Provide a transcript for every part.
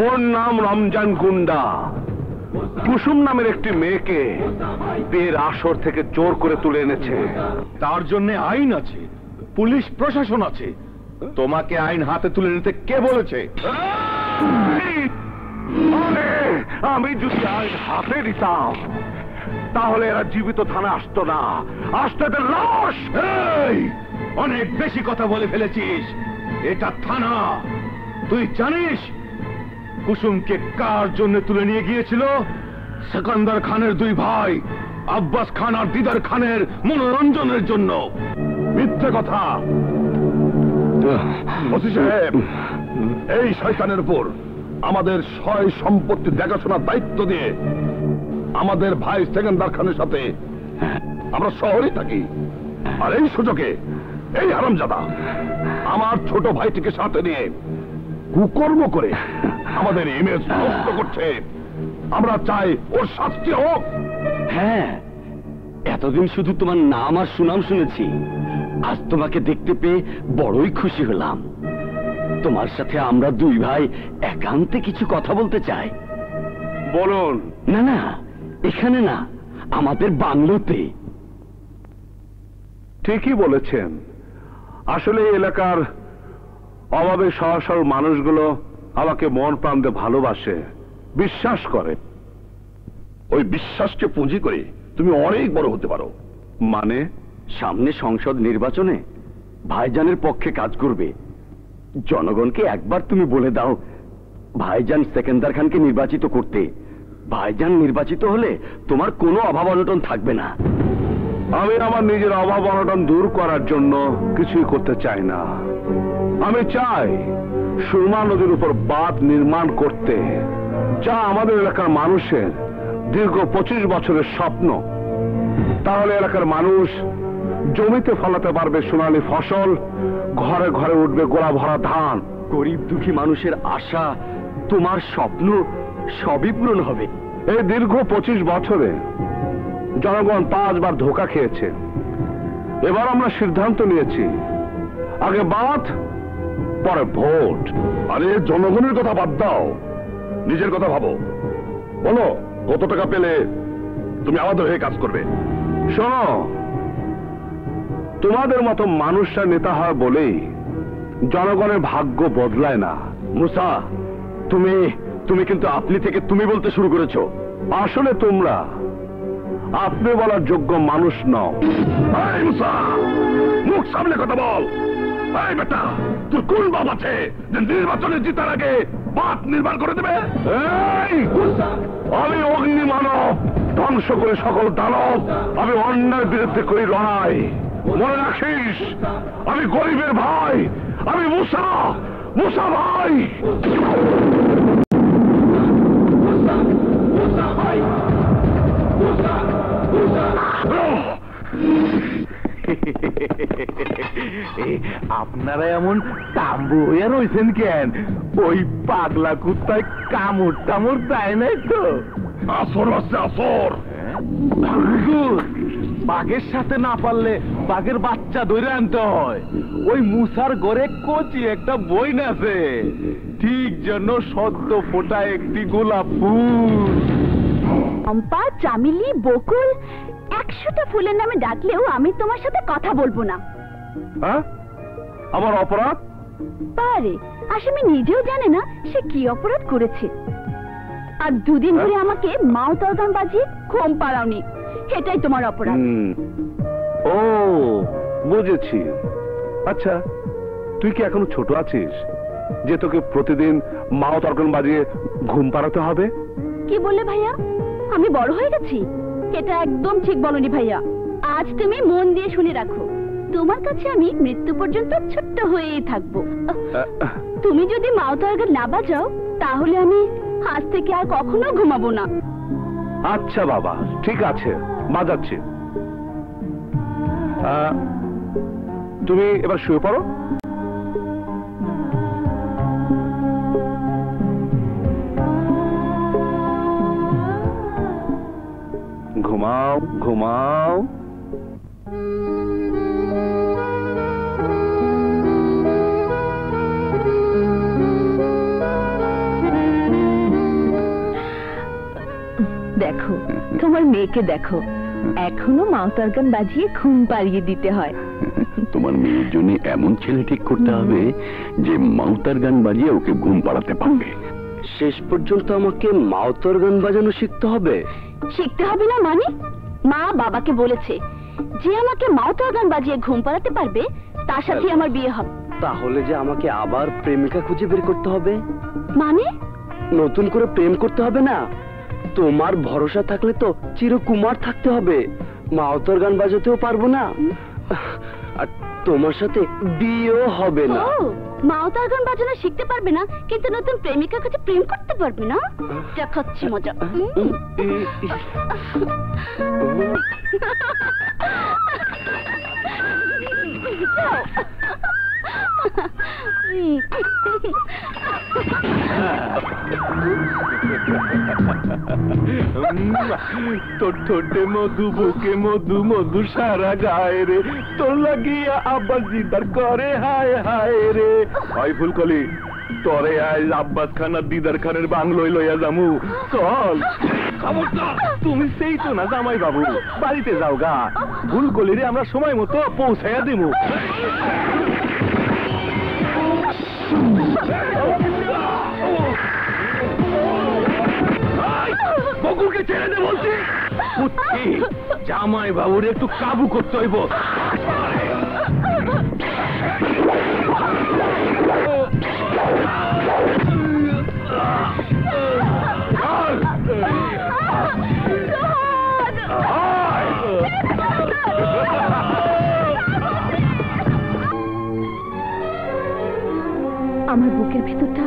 ওর নাম রমজান গুন্ডা। কুসুম নামের একটি মেয়েকে বিয়ের আসর থেকে জোর করে তুলে এনেছে। তার জন্য আইন আছে, পুলিশ প্রশাসন আছে। তোমাকে আইন হাতে তুলে নিতে কে বলেছে? আমি যদি আইন হাতে দিতাম তাহলে এরা জীবিত থানা আসতো না, আসতো এদের লাশ। অনেক বেশি কথা বলে ফেলেছিস। এটা থানা। তুই জানিস কুসুমকে কার জন্য তুলে নিয়ে গিয়েছিল? সেকান্দার খানের দুই ভাই আব্বাস খান আর দিদার খানের মনোরঞ্জনের জন্য। মিথ্যে কথা। ওসি সাহেব, এই শয়তানের উপর আমাদের সয় সম্পত্তি দেখাশোনার দায়িত্ব দিয়ে আমাদের ভাই সেকেন্দার খানের সাথে আমরা শহরে থাকি, আর এই সুযোগে এই হারামজাদা আমার ছোট ভাইটিকে সাথে নিয়ে কুকর্ম করে আমাদের ইমেজ নষ্ট করছে। আমরা চাই ওর শাস্তি হোক। হ্যাঁ, এতদিন শুধু তোমার নাম আর সুনাম শুনেছি, আজ তোমাকে দেখতে পেয়ে বড়ই খুশি হলাম। তোমার সাথে আমরা দুই ভাই একান্তে কিছু কথা বলতে চাই। বলুন। না না, এখানে না, আমাদের বাংলোতে। ঠিকই বলেছেন। আসলে এই এলাকার অভাবে সহজ সরল মানুষগুলো আমাকে মন প্রাণ দিয়ে ভালোবাসে, বিশ্বাস করে। ওই বিশ্বাসকে পুঁজি করে তুমি অনেক বড় হতে পারো। মানে? সামনে সংসদ নির্বাচনে ভাইজানের পক্ষে কাজ করবে। জনগণকে একবার তুমি বলে দাও ভাইজান সেকেন্দার খানকে নির্বাচিত করতে। ভাইজান নির্বাচিত হলে তোমার কোনো অভাব অনটন থাকবে না। আমি আমার নিজের অভাব অনটন দূর করার জন্য কিছুই করতে চাই না। আমি চাই সুরমা নদীর উপর বাঁধ নির্মাণ করতে, যা আমাদের এলাকার মানুষের দীর্ঘ 25 বছরের স্বপ্ন। তাহলে এলাকার মানুষ জমিতে ফলাতে পারবে সোনালী ফসল, ঘরে ঘরে উঠবে গোলা ভরা ধান। গরিব দুঃখী মানুষের আশা, তোমার স্বপ্ন সবই পূরণ হবে। এই দীর্ঘ 25 বছরে জনগণ 5 বার ধোঁকা খেয়েছে। এবার আমরা সিদ্ধান্ত নিয়েছি, আগে বাঁধ, পরে ভোট। আরে জনগণের কথা বাদ দাও, নিজের কথা ভাবো। বলো কত টাকা পেলে তুমি আমাদের হয়ে কাজ করবে? শোনো, তোমাদের মতো মানুষরা নেতা হয় বলেই জনগণের ভাগ্য বদলায় না। মুসা, তুমি কিন্তু আপনি থেকে তুমি বলতে শুরু করেছো। আসলে তোমরা আপনি বলার যোগ্য মানুষ নও। এই মুসা, মুখ সামনে কথা বল। এই বেটা, তোর কোন বাপ আছে যে নির্বাচনে জিতার আগে বাঁধ নির্মাণ করে দেবে? আমি অগ্নি মানব, ধ্বংস করে সকল দানব। আমি অন্যায়ের বিরুদ্ধে করি লড়াই। মনে রাখিস, আমি গরিবের ভাই, আমি মুসা, মুসা ভাই। আপনারা এমন তাম্বু হইয়া রয়েছেন কেন? ওই পাগলা কুত্তায় কামড় টামড় দেয় নাই তো? আসর আছে আসর। বাঘের সাথে না পারলে বাঘের বাচ্চা ধরে আনতে হয়। ওই মুসার ঘরে কচি একটা বই আছে, ঠিক যেন সদ্য ফোটা একটি গোলাপ ফুল। চম্পা, চামেলি, বকুল, 100টা ফুলের নামে ডাকলেও আমি তোমার সাথে কথা বলবো না। হ্যাঁ, আমার অপরাধ? পারে আসামি নিজেও জানে না সে কি অপরাধ করেছে। আর দুদিন ধরে আমাকে মাউতার বাজিয়ে ঘুম পাড়াওনি, এটাই তোমার অপরাধ। ও বুঝেছি। আচ্ছা, তুই কি এখনো ছোট আছিস যে তোকে প্রতিদিন মাও তর্কন বাজিয়ে ঘুম পাড়াতে হবে? কি বললে ভাইয়া? আমি বড় হয়ে গেছি? এটা একদম ঠিক বলনি ভাইয়া। আজ তুমি মন দিয়ে শুনে রাখো, তোমার কাছে আমি মৃত্যু পর্যন্ত ছোট্ট হয়েই থাকবো। তুমি যদি মাউতার না বাজাও তাহলে আমি আজ থেকে আর কখনো ঘুমাবো না। আচ্ছা বাবা, ঠিক আছে, বাজাচ্ছি। তুমি এবার শুয়ে পড়ো। ঘুমাও ঘুমাও। মেয়েকে দেখো, এখনো মাউতার গান বাজিয়ে ঘুম পাড়িয়ে দিতে হয়। তোমার মেয়ের জন্য এমন ছেলে ঠিক করতে হবে যে মাউতার গান বাজিয়ে ওকে ঘুম পাড়াতে পারবে। শেষ পর্যন্ত আমাকে মাউতার গান বাজানো শিখতে হবে? শিখতে হবে না মানে? মা বাবাকে বলেছে যে আমাকে মাউতার গান বাজিয়ে ঘুম পাড়াতে পারবে তার সাথে আমার বিয়ে হবে। তাহলে যে আমাকে আবার প্রেমিকা খুঁজে বের করতে হবে? মানে? নতুন করে প্রেম করতে হবে না? তোমার ভরসা থাকলে তো চিরকুমার থাকতে হবে, মাউতার গান বাজাতেও পারবো না, আর তোমার সাথে বিয়েও হবে না। ও, মাউতার গান বাজানো শিখতে পারবে না কিন্তু নতুন প্রেমিকার কাছে প্রেম করতে পারবে না? দেখাচ্ছি মজা। তোর ঠোঁটে মধু, বুকে মধু, মধু সারা গায়ে রে, তোর লাগিয়া আব্বাস দিদার করে হায় হায় রে। হয় ফুলকলি, তরে আজ আব্বাস খান আর দিদার খানের বাংলোয় লইয়া যামু, চল। খবরদার, তুমি সেই তো না জামাই বাবু, বাড়িতে যাও গা, ফুলকলি রে আমরা সময় মতো পৌঁছাইয়া দিমু। বকুলকে ছেড়ে দে বলছি। জামাই বাবুর একটু কাবু করতে হইব। আমার বুকের ভেতরটা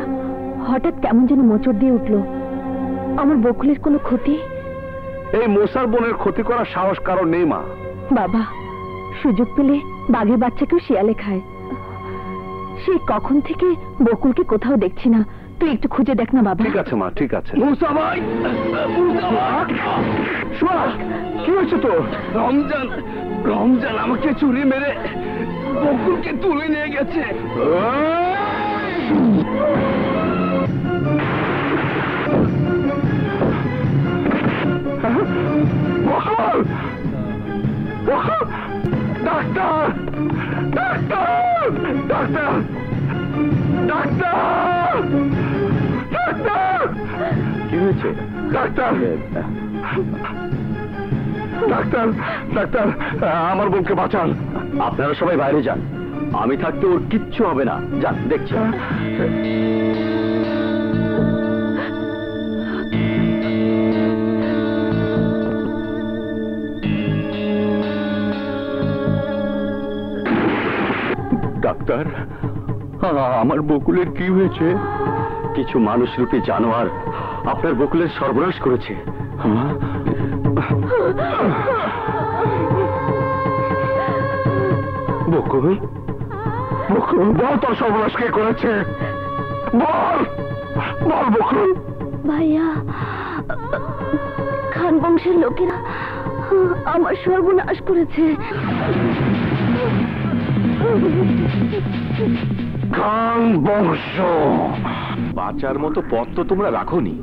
হঠাৎ কেমন যেন মোচড় দিয়ে উঠলো। আমার বকুলের কোনো ক্ষতি? এই মশার বোনের ক্ষতি করার সাহস কারো নেই মা। বাবা, সুযোগ পেলে বাঘের বাচ্চাকেও শিয়ালে খায়। সেই কখন থেকে বকুলকে কোথাও দেখছি না, তুই একটু খুঁজে দেখ না বাবা। ঠিক আছে মা, ঠিক আছে। মুসা ভাই, শোনা, কি হয়েছে তো? রমজান, রমজান আমাকে চুরি মেরে বকুলকে তুলে নিয়ে গেছে। Doctor, doctor, doctor, doctor, doctor, কি হয়েছে? ডাক্তার, ডাক্তার, ডাক্তার, আমার বোনকে বাঁচান। আপনারা সবাই বাইরে যান, আমি থাকতে ওর কিচ্ছু হবে না। যান, দেখছি। ডাক্তার, আমার বকুলের কি হয়েছে? কিছু মানুষরূপী জানোয়ার আপনার বকুলের সর্বনাশ করেছে। বকুল, বকুল, বল তোর সর্বনাশ কে করেছে? বল, বল বকুল। ভাইয়া, খান বংশের লোকেরা আমার সর্বনাশ করেছে। খান বংশ? বাঁচার মতো পথ তো তোমরা রাখোনি,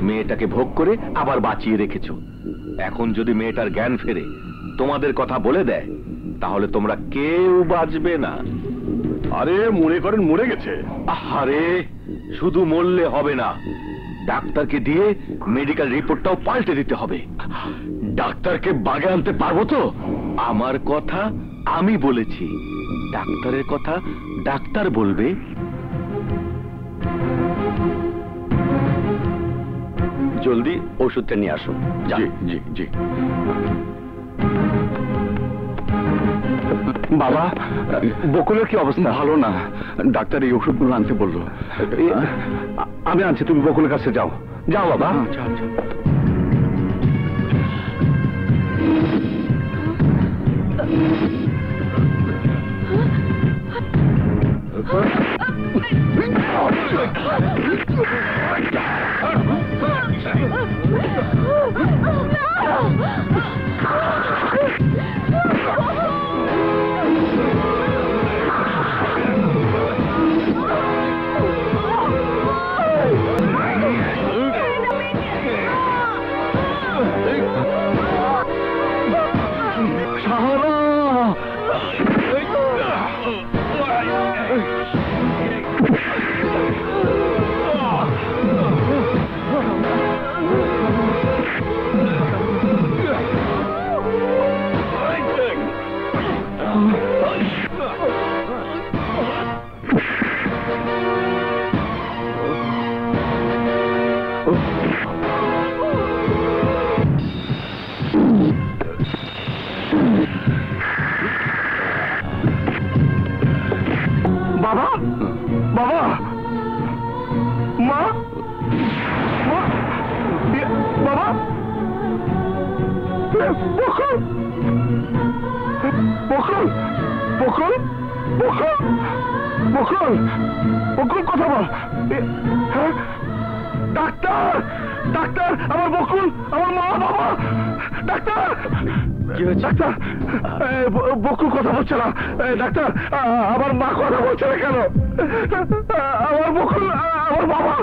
মেয়েটাকে ভোগ করে আবার বাঁচিয়ে রেখেছো। এখন যদি মেয়েটার জ্ঞান ফেরে তোমাদের কথা বলে দেয় তাহলে তোমরা কেউ বাঁচবে না। আরে মনে করেন মরে গেছে। আরে শুধু মরলে হবে না, ডাক্তারকে দিয়ে মেডিকেল রিপোর্টটাও পাল্টে দিতে হবে। ডাক্তারকে বাগে আনতে পারবো তো? আমার কথা আমি বলেছি, ডাক্তারের কথা ডাক্তার বলবে। জলদি ওষুধটা নিয়ে আসুন। জি জি জি। বাবা, বকুলের কি অবস্থা? ভালো না, ডাক্তার এই ওষুধগুলো আনতে বললো। আমি আনছি, তুমি বকুলের কাছে যাও। যাও বাবা। বাবা, বাবা, মা, মা, বাবা, বকুল, বকুল, বকুল, বকুল, বকুল, বকুল কথা বল। হ্যাঁ? ডাক্তার, ডাক্তার, আমার বকুল, আমার মা, বাবা, ডাক্তার, ডাক্তার, বকুল কথা বলছে না। ডাক্তার, আমার মা কথা বলছে না কেন? আমার বকুল, আমার বাবা।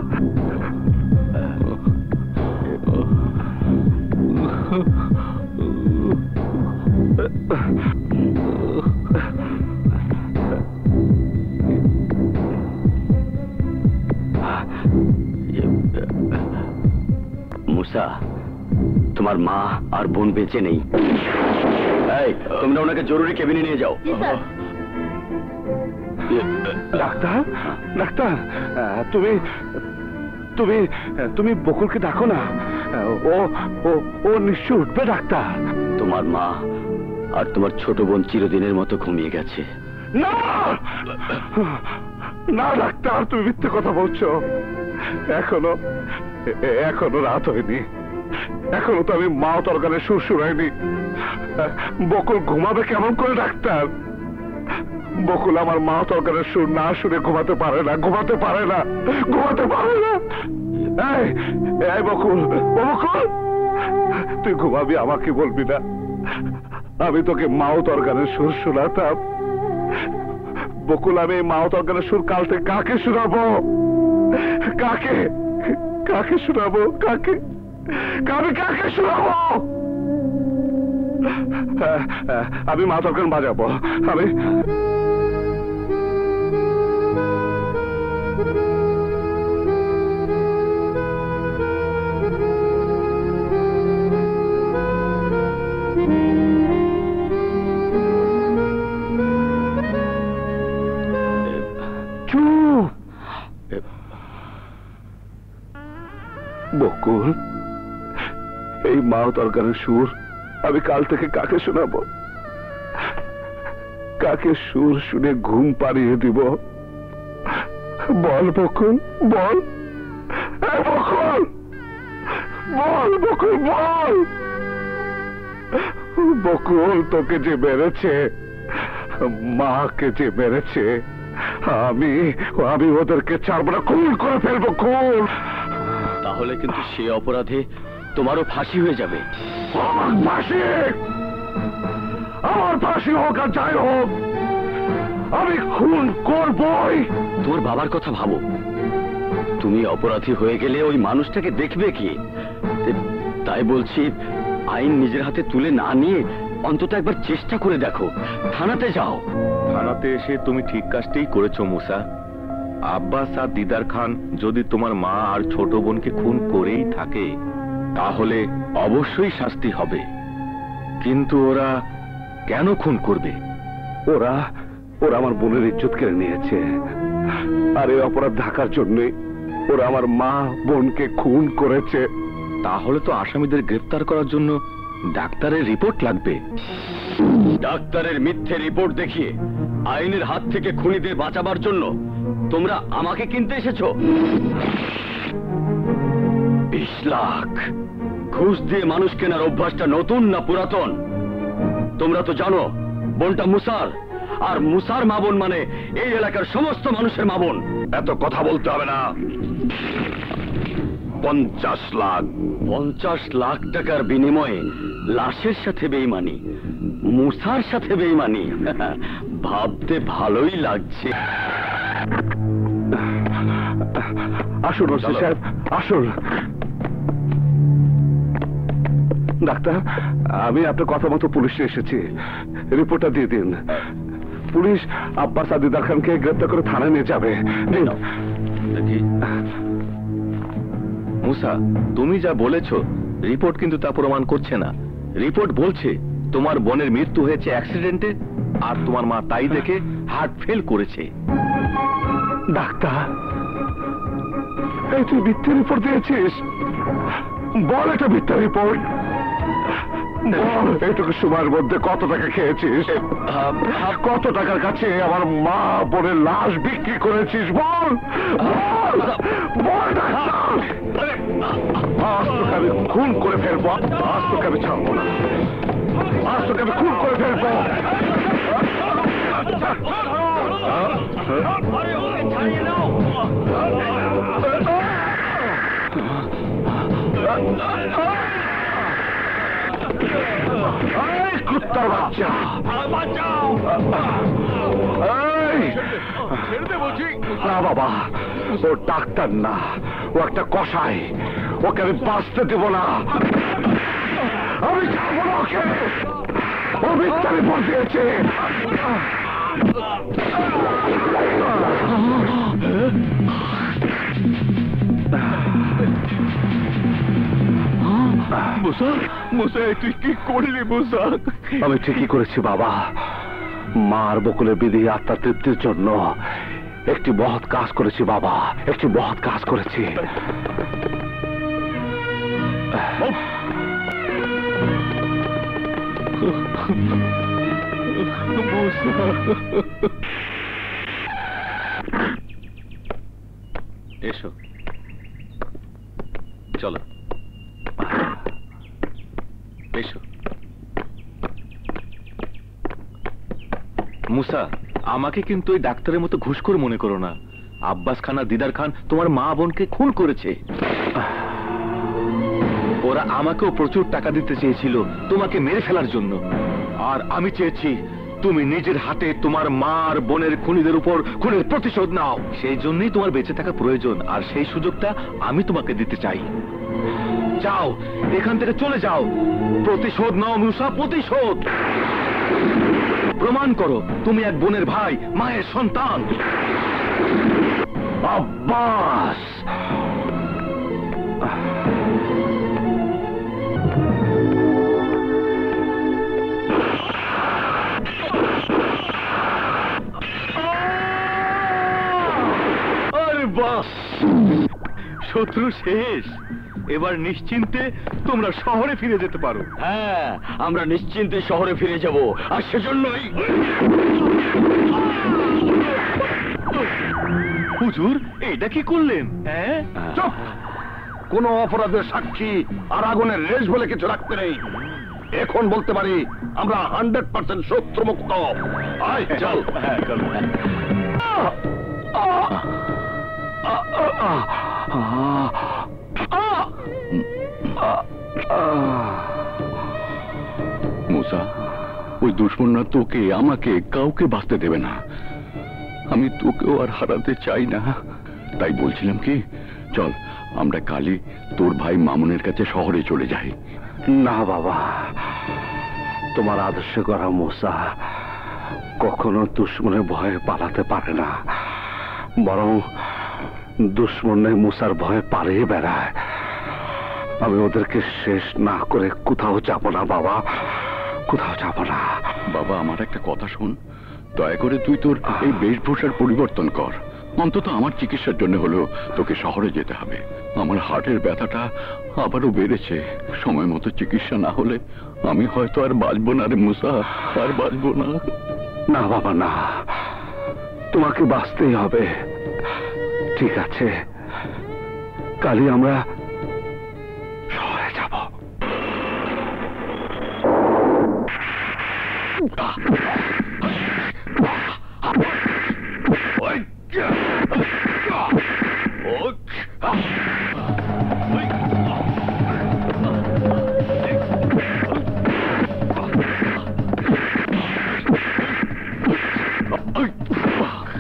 মুসা, তোমার মা আর বোন বেঁচে নেই। এই, তোমরা ওনাকে জরুরি কেবিনে নিয়ে যাও। ডাক্তার, ডাক্তার, তুমি তুমি তুমি বকুলকে ডাকো না। ও ও ও নিশ্চয় উঠবে ডাক্তার। তোমার মা আর তোমার ছোট বোন চিরদিনের মতো ঘুমিয়ে গেছে। না না ডাক্তার, তুমি মিথ্যে কথা বলছো। এখনো এখনো রাত হয়নি, এখনো তো আমি মা তরকারে সুর শুনাইনি। বকুল ঘুমাবে কেমন করে ডাক্তার? বকুল আমার মা তরকারের সুর না শুনে ঘুমাতে পারে না, ঘুমাতে পারে না, ঘুমাতে পারে না। এই এই বকুল, বকুল, তুই ঘুমাবি, আমাকে বলবি না? আমি তোকে মাও তরকারের সুর শোনাতাম। বকুল, আমি মাও তরকারের সুর কাল থেকে কাকে শোনাবো? কাকে কাকে শোনাবো? কাকে আমি কাকে শোনাবো? আমি মা তরকার বাজাবো। আমি বকুল, এই মাও তরকারের সুর আমি কাল থেকে কাকে শোনাবো? কাকে সুর শুনে ঘুম পাড়িয়ে দিব? বল বকুল, বল। বকুল, বল বকুল, বল। বকুল, তোকে যে মেরেছে, মাকে যে মেরেছে, আমি আমি ওদেরকে ছাড়বো না, খুন করে ফেলবো, খুন। তাহলে কিন্তু সে অপরাধে তোমারও ফাঁসি হয়ে যাবে। আমার ফাঁসি, আমার ফাঁসি হোক আর যাই হোক, আমি খুন করবই। তোর বাবার কথা ভাবো। তুমি অপরাধী হয়ে গেলে ওই মানুষটাকে দেখবে কি? তাই বলছি, আইন নিজের হাতে তুলে না নিয়ে অন্তত একবার চেষ্টা করে দেখো। থানাতে যাও। থানাতে এসে তুমি ঠিক কাজটাই করেছো মুসা। আব্বাস আর দিদার খান যদি তোমার মা আর ছোট বোনকে খুন করেই থাকে, তাহলে অবশ্যই শাস্তি হবে। কিন্তু ওরা কেন খুন করবে? ওরা ওরা আমার বোনের ইজ্জত কেড়ে নিয়েছে, আর এই অপরাধ ঢাকার জন্য ওরা আমার মা বোনকে খুন করেছে। তাহলে তো আসামিদের গ্রেফতার করার জন্য ডাক্তারের রিপোর্ট লাগবে। ডাক্তারের মিথ্যে রিপোর্ট দেখিয়ে আইনের হাত থেকে খুনিদের বাঁচাবার জন্য তোমরা আমাকে কিনতে এসেছো। 20 লাখ ঘুষ দিয়ে মানুষ কেনার অভ্যাসটা নতুন না পুরাতন? তোমরা তো জানো বোনটা মুসার, আর মুসার মা বোন মানে এই এলাকার সমস্ত মানুষের মা বোন। এত কথা বলতে হবে না। 50 লাখ। 50 লাখ টাকার বিনিময়ে লাশের সাথে বেইমানি, মুসার সাথে বেইমানি। ভাবতে ভালোই লাগছে। আসুন ওসি সাহেব, আসুন। ডাক্তার, আমি আপনার কথা মতো পুলিশে এসেছি, রিপোর্টটা দিয়ে দিন। পুলিশ আব্বাস আর দিদার খানকে গ্রেপ্তার করে থানায় নিয়ে যাবে। দেখি মুসা, তুমি যা বলেছো রিপোর্ট কিন্তু তা প্রমাণ করছে না। রিপোর্ট বলছে তোমার বোনের মৃত্যু হয়েছে অ্যাক্সিডেন্টে, আর তোমার মা তাই দেখে হার্ট ফেল করেছে। ডাক্তার, এই তুই মিথ্যে রিপোর্ট দিয়েছিস? বল এটা মিথ্যে রিপোর্ট। বল এইটুকু সময়ের মধ্যে কত টাকা খেয়েছিস, কত টাকার কাছে আমার মা বোনের লাশ বিক্রি করেছিস? বল বল বল ডাক্তার। আজ তোকে আমি খুন করে ফেলবো, আজ তোকে আমি ছাড়বো না, আজ তোকে আমি খুন করে ফেলবো। কুত্তার বাচ্চা, না বাবা, ও ডাক্তার না, ও একটা কসাই, ওকে আমি বাঁচতে দেব না, আমি ছাড়বো না ওকে। ও মিথ্যা রিপোর্ট দিয়েছে। মুসা, মুসা তুই কি করলি মুসা? আমি ঠিকই করেছি বাবা, মার বকুলের বিধি আত্মার তৃপ্তির জন্য একটি মহৎ কাজ করেছি বাবা, একটি মহৎ কাজ করেছি। এসো, চলো এসো। মুসা, আমাকে কিন্তু ওই ডাক্তারের মতো ঘুষখোর মনে করো না। আব্বাস খান আর দিদার খান তোমার মা বোনকে খুন করেছে। ওরা আমাকেও প্রচুর টাকা দিতে চেয়েছিল তোমাকে মেরে ফেলার জন্য, আর আমি চেয়েছি তুমি নিজের হাতে তোমার মা আর বোনের খুনিদের উপর খুনের প্রতিশোধ নাও। সেই জন্যই তোমার বেঁচে থাকা প্রয়োজন, আর সেই সুযোগটা আমি তোমাকে দিতে চাই। যাও, এখান থেকে চলে যাও, প্রতিশোধ নাও মুসা, প্রতিশোধ। প্রমাণ করো তুমি এক বোনের ভাই, মায়ের সন্তান। আব্বাস, আরে বাস, শত্রু শেষ। এবার নিশ্চিন্তে তোমরা শহরে ফিরে যেতে পারো। হ্যাঁ, আমরা নিশ্চিন্তে শহরে ফিরে যাব, আর সেজন্যই হুজুর এটা কি করলেন? হ্যাঁ, চুপ! কোন অপরাধের সাক্ষী আর আগুনের রেশ বলে কিছু রাখতে নেই। এখন বলতে পারি আমরা 100% শত্রুমুক্ত। আয় চল। হ্যাঁ চলো। মুসা, ওই দুশ্মনরা তোকে, আমাকে, কাউকে বাঁচতে দেবে না। আমি তোকেও আর হারাতে চাই না। তাই বলছিলাম কি, চল আমরা কালই তোর ভাই মামুনের কাছে শহরে চলে যাই। না বাবা, তোমার আদর্শ করা মুসা কখনো দুশ্মনের ভয়ে পালাতে পারে না, বরং দুশ্মনের মুসার ভয়ে পালিয়ে বেড়ায়। আমি ওদেরকে শেষ না করে কোথাও যাব না বাবা, কোথাও যাব না। বাবা, আমার একটা কথা শোন, দয়া করে তুই তোর এই বেশভূষার পরিবর্তন কর। অন্তত আমার চিকিৎসার জন্য হলেও তোকে শহরে যেতে হবে। আমার হার্টের ব্যথাটা আবারও বেড়েছে। সময় মতো চিকিৎসা না হলে আমি হয়তো আর বাঁচবো না রে মুসা, আর বাঁচবো না। না বাবা না, তোমাকে বাঁচতেই হবে। ঠিক আছে, কালই আমরা শহরে যাব।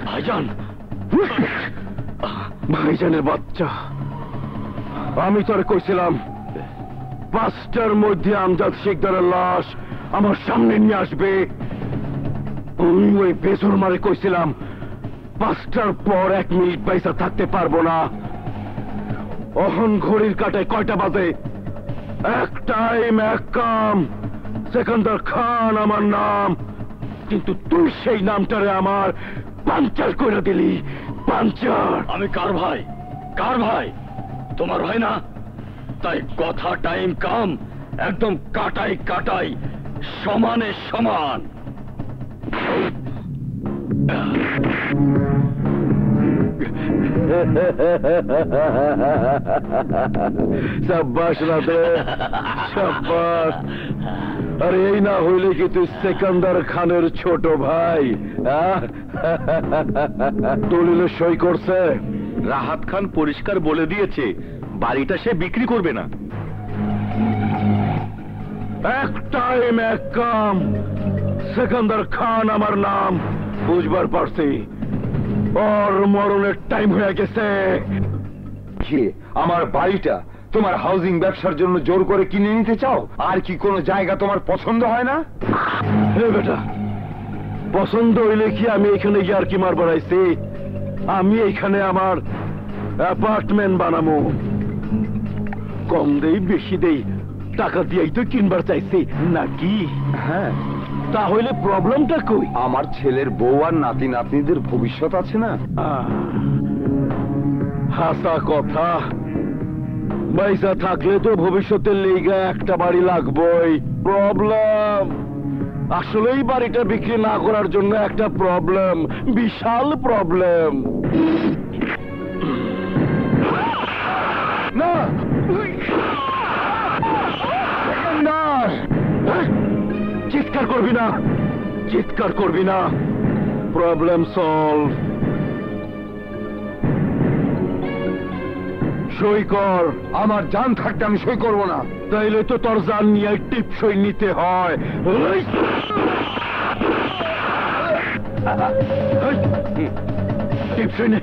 ভাইজান, ভাইজানের বাচ্চা, আমি তোরে কইছিলাম 5টার মধ্যে আমজাদ শিকদারের লাশ আমার সামনে নিয়ে আসবে। আমি ওই বেসর মারে কইছিলাম 5টার পর 1 মিনিট পয়সা থাকতে পারবো না। অহন ঘড়ির কাটায় কয়টা বাজে? এক টাইম এক কাম। সেকেন্দার খান আমার নাম। কিন্তু তুই সেই নামটারে আমার পাঞ্চার করে দিলি, পাঞ্চার। আমি কার ভাই? কার ভাই? তোমার ভাই না? তাই কথা টাইম কাম, একদম কাটাই কাটাই, সমানে সমান। সাব্বাস রাতে, সাব্বাস। আরে এই না হইলে কি তুই সেকেন্দার খানের ছোট ভাই? দলিলে সই করছে? রাহাত খান পরিষ্কার বলে দিয়েছে বাড়িটা সে বিক্রি করবে না। এক টাইম এক কাম, সেকেন্দার খান আমার নাম, বুঝবার পারছি। ওর মরণের টাইম হয়ে গেছে। কি আমার বাড়িটা তোমার হাউজিং ব্যবসার জন্য জোর করে কিনে নিতে চাও? আর কি কোনো জায়গা তোমার পছন্দ হয় না? হে বেটা, পছন্দ হইলে কি আমি এখানে গিয়ে আর কি মার বাড়াইছি? আমি এখানে আমার অ্যাপার্টমেন্ট বানাবো। কম দেই বেশি দেই, টাকা দিয়েই তো কিনবার চাইছি নাকি? হ্যাঁ, তাহলে প্রবলেমটা কই? আমার ছেলের বউ আর নাতি নাতনিদের ভবিষ্যৎ আছে না? হাসা কথা। পয়সা থাকলে তো ভবিষ্যতের লেগা একটা বাড়ি লাগবেই। প্রবলেম আসলেই বাড়িটা বিক্রি না করার জন্য একটা প্রবলেম, বিশাল প্রবলেম। না চিৎকার করবি না, চিৎকার করবি না। Problem solve. সই কর। আমার জান থাকতে আমি সই করব না। তাইলে তো তোর জান নিয়ে টিপ সই নিতে হয়। টিপ সই নে।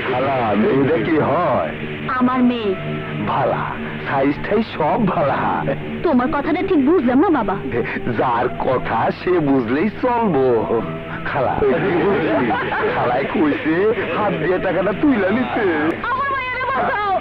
খালা, মেয়েটা কি হয়? আমার মেয়ে। ভালা, সাইজ ঠাই সব ভালা। তোমার কথাটা ঠিক বুঝলাম না বাবা। যার কথা সে বুঝলেই চলবো। খালা, খালায় কইছে হাত দিয়ে টাকাটা তুইলা নিতে। আমার মায়েরে বাঁচাও।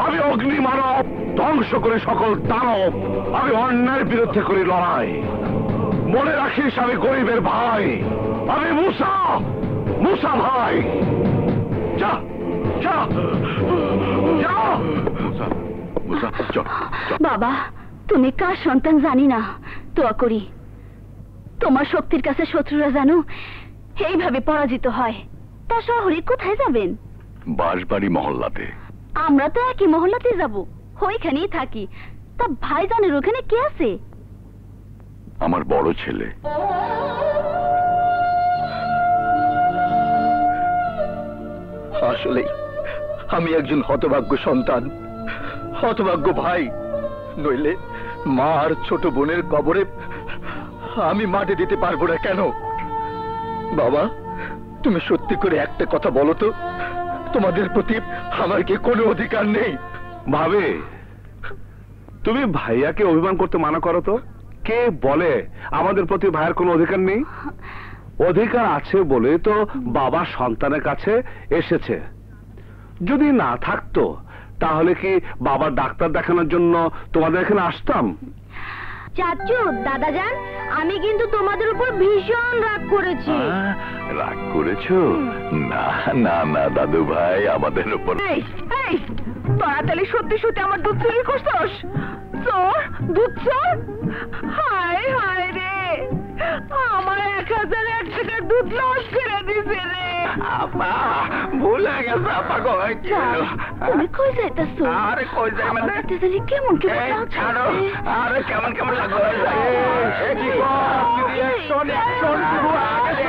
আমি অগ্নি মানব, ধ্বংস করে সকল দানব। আমি অন্যায়ের বিরুদ্ধে করি লড়াই। মনে রাখিস আমি গরিবের ভাই। আমি মুসা, মুসা ভাই। যা যা যা। বাবা তুমি কার সন্তান জানি না, দোয়া করি তোমার শক্তির কাছে শত্রুরা জানো এইভাবে পরাজিত হয়। তা শহরে কোথায় যাবেন? বাঁশবাড়ি মহল্লাতে। আমরা তো একই মহল্লাতে যাব, ওইখানেই থাকি। তা ভাইজানের ওখানে কে আছে? আমার বড় ছেলে। আসলে আমি একজন হতভাগ্য সন্তান, হতভাগ্য ভাই। নইলে মা আর ছোট বোনের কবরে আমি মাটি দিতে পারবো না কেন? বাবা, তুমি সত্যি করে একটা কথা বলো তো, তোমাদের প্রতি আমার কি কোনো অধিকার নেই? ভাবে তুমি ভাইয়াকে অভিমান করতে মানা করো তো। কে বলে আমাদের প্রতি ভাইয়ের কোনো অধিকার নেই? অধিকার আছে বলে তো বাবা সন্তানের কাছে এসেছে। যদি না থাকতো তাহলে কি বাবা ডাক্তার দেখানোর জন্য তোমাদের এখানে আসতাম? চাচু, দাদাজান, আমি কিন্তু তোমাদের উপর ভীষণ রাগ করেছি। রাগ করেছো? না না না দাদু ভাই, আমাদের উপর। এই এই তোরা তাহলে সত্যি সত্যি আমার দুধ চুরি করছস? চোর, দুধ চোর! হায় হায় রে, আমার 1001 টাকার দুধ লস করে দিছে রে। আপা ভুলে গেছে আপা গো। তুমি কই যাইতাছো? আরে কই যাই মানে? আমার জানি কেমন কেমন এই লাগছে। ছাড়ো, আরে কেমন কেমন লাগছে? এই কি গো, রিঅ্যাকশন অ্যাকশন শুরু হয়ে গেছে।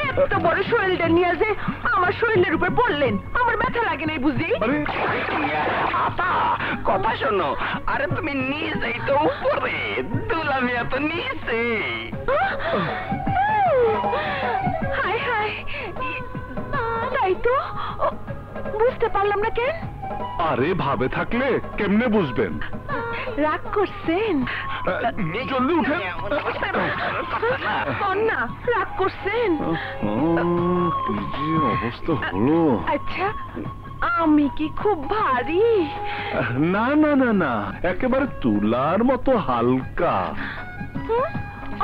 এত বড় শরীরটা নিয়ে যে আমার শরীরের উপর পড়লেন, আমার ব্যথা লাগে নাই বুঝি? আপা কথা শোনো। আরে তুমি নিজেই তো উপরে, দুলামি এত নিচে। হায় হায়, তাই তো বুঝতে পারলাম না কেন। আরে ভাবে থাকলে কেমনে বুঝবেন? রাগ করছেন? জলদি উঠে। না, রাগ করছেন? কি যে অবস্থা হলো। আচ্ছা, আমি কি খুব ভারী? না না না না, একেবারে তুলার মতো হালকা।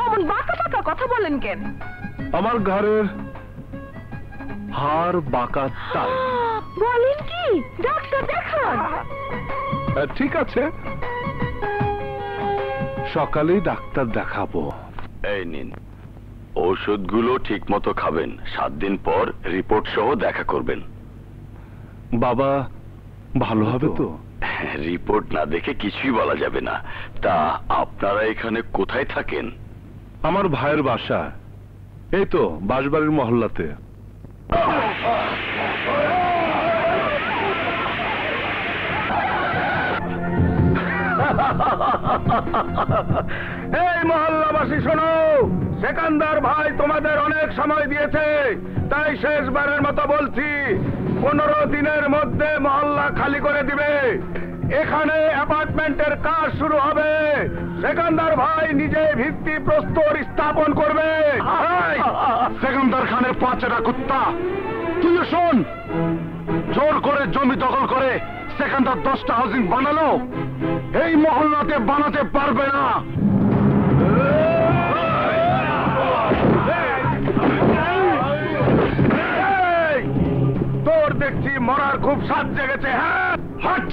অমন বাঁকা বাঁকা কথা বলেন কেন? আমার ঘরের হাড় বাঁকা তাই। বলেন কি? ডাক্তার দেখান। ঠিক আছে, সকালেই ডাক্তার দেখাবো। এই নিন, ওষুধগুলো ঠিক মতো খাবেন। 7 দিন পর রিপোর্ট সহ দেখা করবেন। বাবা ভালো হবে তো? রিপোর্ট না দেখে কিছুই বলা যাবে না। তা আপনারা এখানে কোথায় থাকেন? আমার ভাইয়ের বাসা এই তো বাঁশবাড়ির মহল্লাতে। এই মহল্লাবাসী শোনো, সেকান্দার ভাই তোমাদের অনেক সময় দিয়েছে, তাই শেষবারের মতো বলছি, 15 দিনের মধ্যে মহল্লা খালি করে দিবে। এখানে অ্যাপার্টমেন্টের কাজ শুরু হবে। সেকান্দার ভাই নিজে ভিত্তি প্রস্তর স্থাপন করবে। সেকান্দার খানের পাঁচেরা কুত্তা, তুই শোন, জোর করে জমি দখল করে সেকান্দার 10টা হাউজিং বানালো, এই মহল্লাতে বানাতে পারবে না। তোর দেখছি মরার খুব স্বাদ জেগেছে। হ্যাঁ, হাট!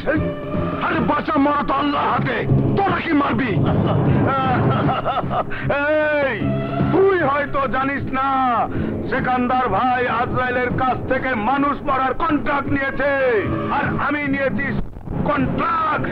আরে বাঁচা মরা তো আল্লাহ হাতে, তোরা কি মারবি? এই তুই হয়তো জানিস না, সেকান্দার ভাই আজরাইলের কাছ থেকে মানুষ মারার কন্ট্রাক্ট নিয়েছে, আর আমি নিয়েছি কন্ট্রাক্ট।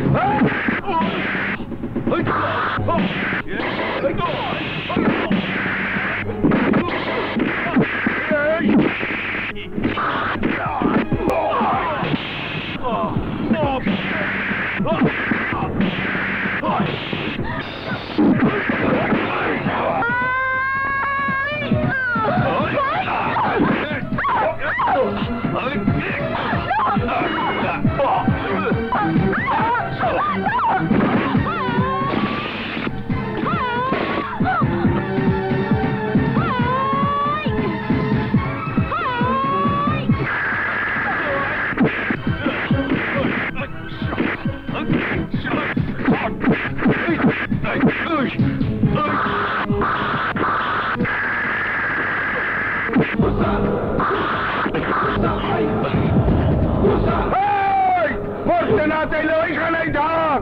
চাইলে ওইখানেই থাক।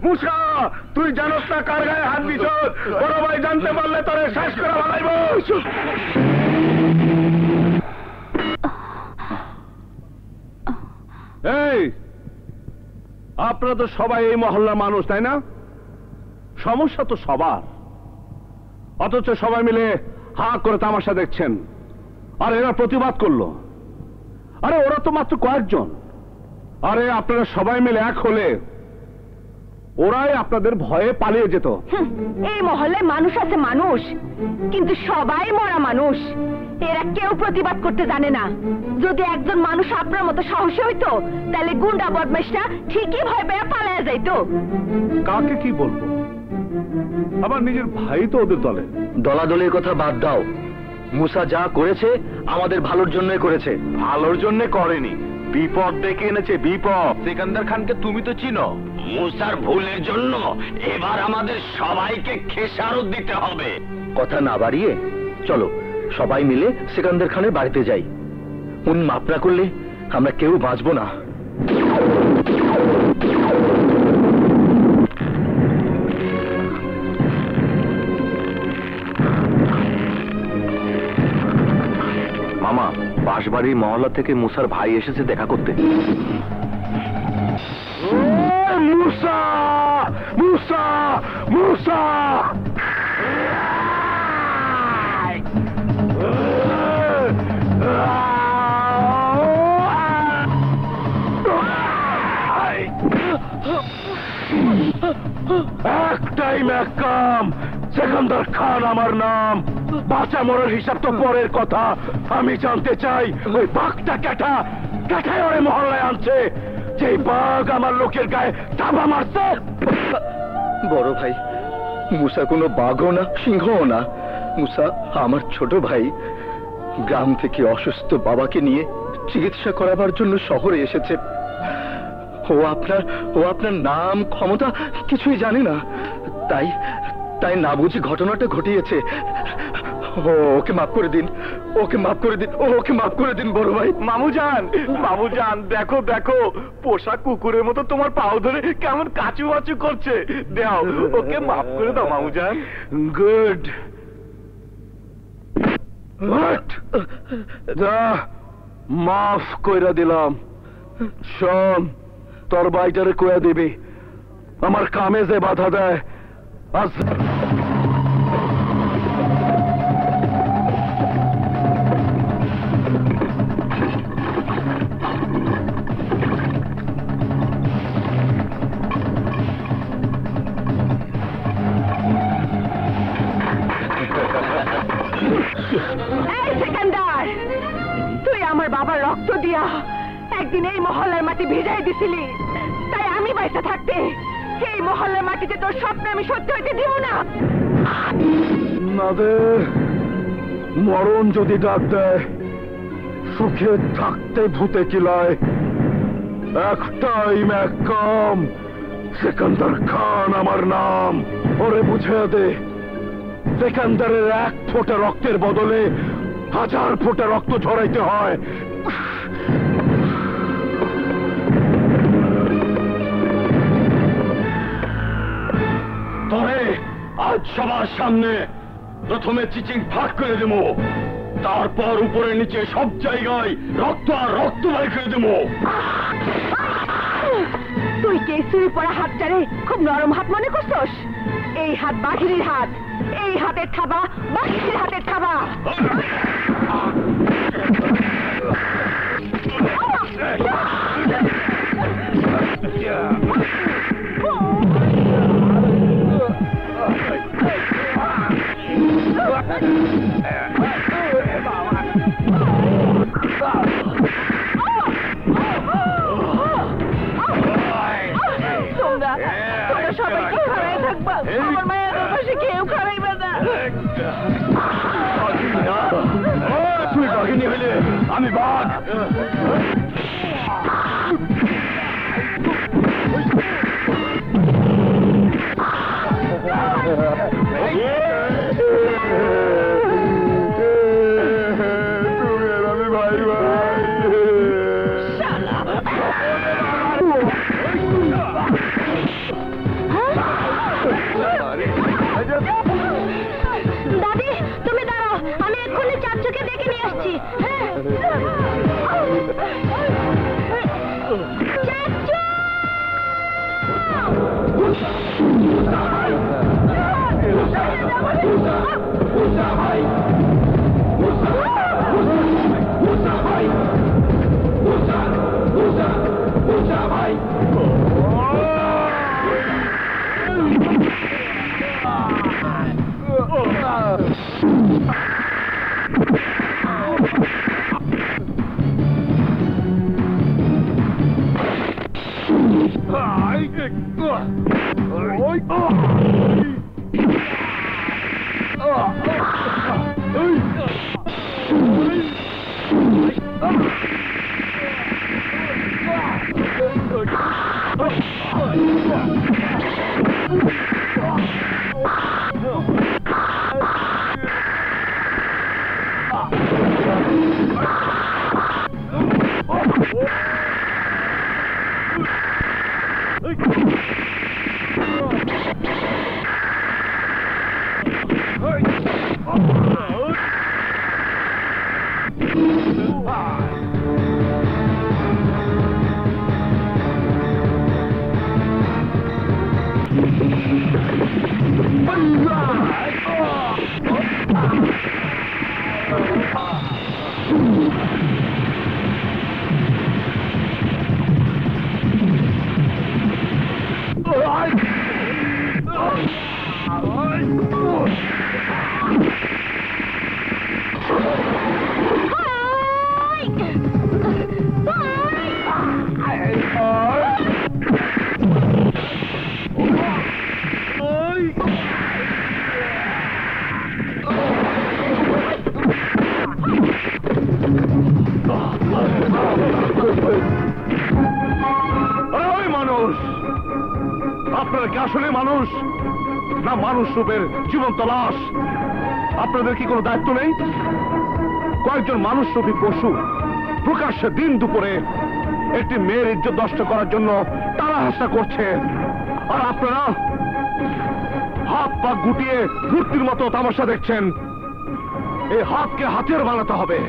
মুসা, তুই জানোস না কার গায়ে হাত দিছ? বড় ভাই জানতে পারলে তোরে শেষ করে ফেলাইব। এই, আপনারা তো সবাই এই মহল্লার মানুষ, তাই না? সমস্যা তো সবার, অথচ সবাই মিলে হা করে তামাশা দেখছেন। আর এরা প্রতিবাদ করলো। আরে ওরা তো মাত্র কয়েকজন। আরে আপনারা সবাই মিলে এক হলে ওরাই আপনাদের ভয়ে পালিয়ে যেত। এই মহল্লে মানুষ আছে, মানুষ, কিন্তু সবাই মরা মানুষ। এরা কেউ প্রতিবাদ করতে জানে না। যদি একজন মানুষ আপনার মতো সাহসী হইতো, তাহলে গুন্ডা বদমাইশরা ঠিকই ভয় পেয়ে পালিয়ে যাইতো। কাকে কি বলবো? আমার নিজের ভাই তো ওদের দলে। দলাদলির কথা বাদ দাও। মুসা যা করেছে আমাদের ভালোর জন্যই করেছে। ভালোর জন্য করেনি, বিপদ ডেকে এনেছে বিপদ। সিকান্দার খানকে তুমি তো চিনো। মুসার ভুলের জন্য এবার আমাদের সবাইকে খেসারত দিতে হবে। কথা না বাড়িয়ে চলো সবাই মিলে সিকান্দার খানের বাড়িতে যাই। উনি মাপ না করলে আমরা কেউ বাঁচবো না। মামা, বাঁশবাড়ির মহল্লা থেকে মুসার ভাই এসেছে দেখা করতে। মুসা, মুসা, মুসা! একটাই ম্যাকাম, সেকান্দার খান আমার নাম। বাঁচা মরার হিসাব তো পরের কথা। আমি জানতে চাই ওই বাঘটা ক্যাঠায় ওরে মহল্লায় আনছে, যেই বাঘ আমার লোকের গায়ে চাপা মারছে। বড় ভাই, মুসা কোনো বাঘও না, সিংহও না। মুসা আমার ছোট ভাই। গ্রাম থেকে অসুস্থ বাবাকে নিয়ে চিকিৎসা করাবার জন্য শহরে এসেছে। ও আপনার নাম ক্ষমতা কিছুই জানে না, তাই না বুঝি ঘটনাটা ঘটিয়েছে। ওকে মাফ করে দিন, ওকে মাফ করে দিন, ওকে মাফ করে দিন বড় ভাই। মামুজান, দেখো দেখো, পোষা কুকুরের মতো তোমার পাও ধরে কেমন কাচু বাচু করছে। দাও, ওকে মাফ করে দাও মামুজান। গুড। মাফ কইরা দিলাম। শোন, তোর ভাইটারে কইয়া দিবি আমার কামে যে বাধা দেয় আজ। এই সেকেন্দার, তুই আমার বাবার রক্ত দিয়া একদিন এই মহল্লার মাটি ভিজাই দিছিলি, তাই আমি বাইসা থাকতে এই মহল্লার মাটিতে তোর স্বপ্ন আমি সত্যি হইতে দিব না। নাদের মরণ যদি ডাক দেয়, সুখে থাকতে ভূতে কিলায়। একটাই ম্যাকাম, সেকান্দার খান আমার নাম। ওরে বুঝে দে, সেকান্দারের এক ফোঁটা রক্তের বদলে 1000 ফোঁটা রক্ত ঝরাইতে হয়। তবে আজ সবার সামনে প্রথমে চিচিং ফাঁক করে দেবো, তারপর উপরে নিচে সব জায়গায় রক্ত আর রক্ত বাই করে দেবো। তুই কে চুরি পড়া হাত জানে খুব নরম হাত মনে করছস? এই হাত বাঘিনীর হাত, এই হাতের থাবা বাঘিনীর হাতের থাবা। তোমরা সবাই খারাই থাকবা, আমার মায়ের পাশে কেউ খারাইবে না। তুই বাঘিনী হইলে আমি বাঘ। আমি ভাই ভাই দাদি, তুমি দাঁড়াও, আমি এক্ষুনি চাচুকে ডেকে নিয়ে আসছি। চাচু! আপনারা কি আসলে মানুষ না মানুষ রূপের জীবন্ত লাশ? আপনাদের কি কোনো দায়িত্ব নেই? কয়েকজন মানুষ রূপী পশু প্রকাশ্যে দিন দুপুরে একটি মেয়ের ইজ্জত নষ্ট করার জন্য তারা হাসা করছে, আর আপনারা হাত পা গুটিয়ে মূর্তির মতো তামাশা দেখছেন। এই হাতকে হাতিয়ার বানাতে হবে।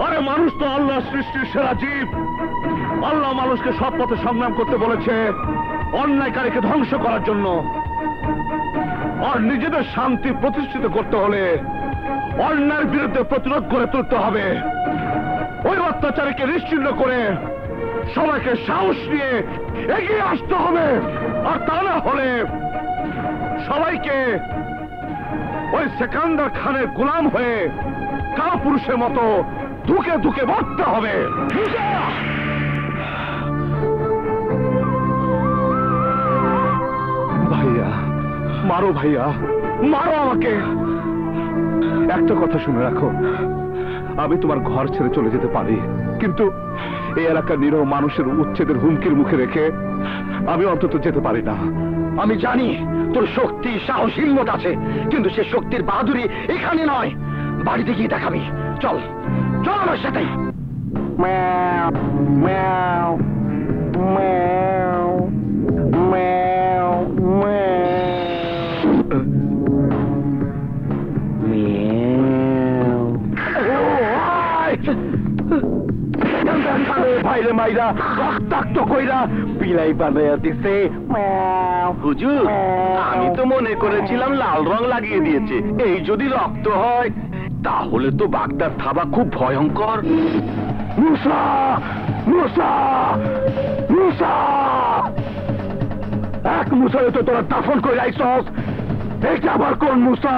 আরে মানুষ তো আল্লাহ সৃষ্টির সেরা জীব। আল্লাহ মানুষকে সৎ পথে সংগ্রাম করতে বলেছে অন্যায়কারীকে ধ্বংস করার জন্য। আর নিজেদের শান্তি প্রতিষ্ঠিত করতে হলে অন্যায়ের বিরুদ্ধে প্রতিরোধ করে তুলতে হবে। ওই অত্যাচারীকে নিশ্চিহ্ন করে সবাইকে সাহস নিয়ে এগিয়ে আসতে হবে। আর তা না হলে সবাইকে ওই সেকান্দার খানের গোলাম হয়ে কাপুরুষের মতো ধুকে ধুকে মরতে হবে। ভাইয়া, মারো ভাইয়া। মারো আমাকে। একটা কথা শুনে রাখো, আমি তোমার ঘর ছেড়ে চলে যেতে পারি, কিন্তু এই এলাকার নিরহ মানুষের উচ্ছেদের হুমকির মুখে রেখে আমি অন্তত যেতে পারি না। আমি জানি তোর শক্তি, সাহস, হিম্মত আছে, কিন্তু সে শক্তির বাহাদুরি এখানে নয়, বাড়িতে গিয়ে দেখাবি। চল চল আমার সাথে। ভাইরে মাইরা রক্তাক্ত কইরা বিলাই বানাইয়া দিছে। হুজুর, আমি তো মনে করেছিলাম লাল রং লাগিয়ে দিয়েছে, এই যদি রক্ত হয় তাহলে তো বাগদার থাবা খুব ভয়ঙ্কর। মুসা, মুসা, মুসা! এক মুসারে তো তোরা দাফন করে আইছস, এটা আবার কোন মুসা?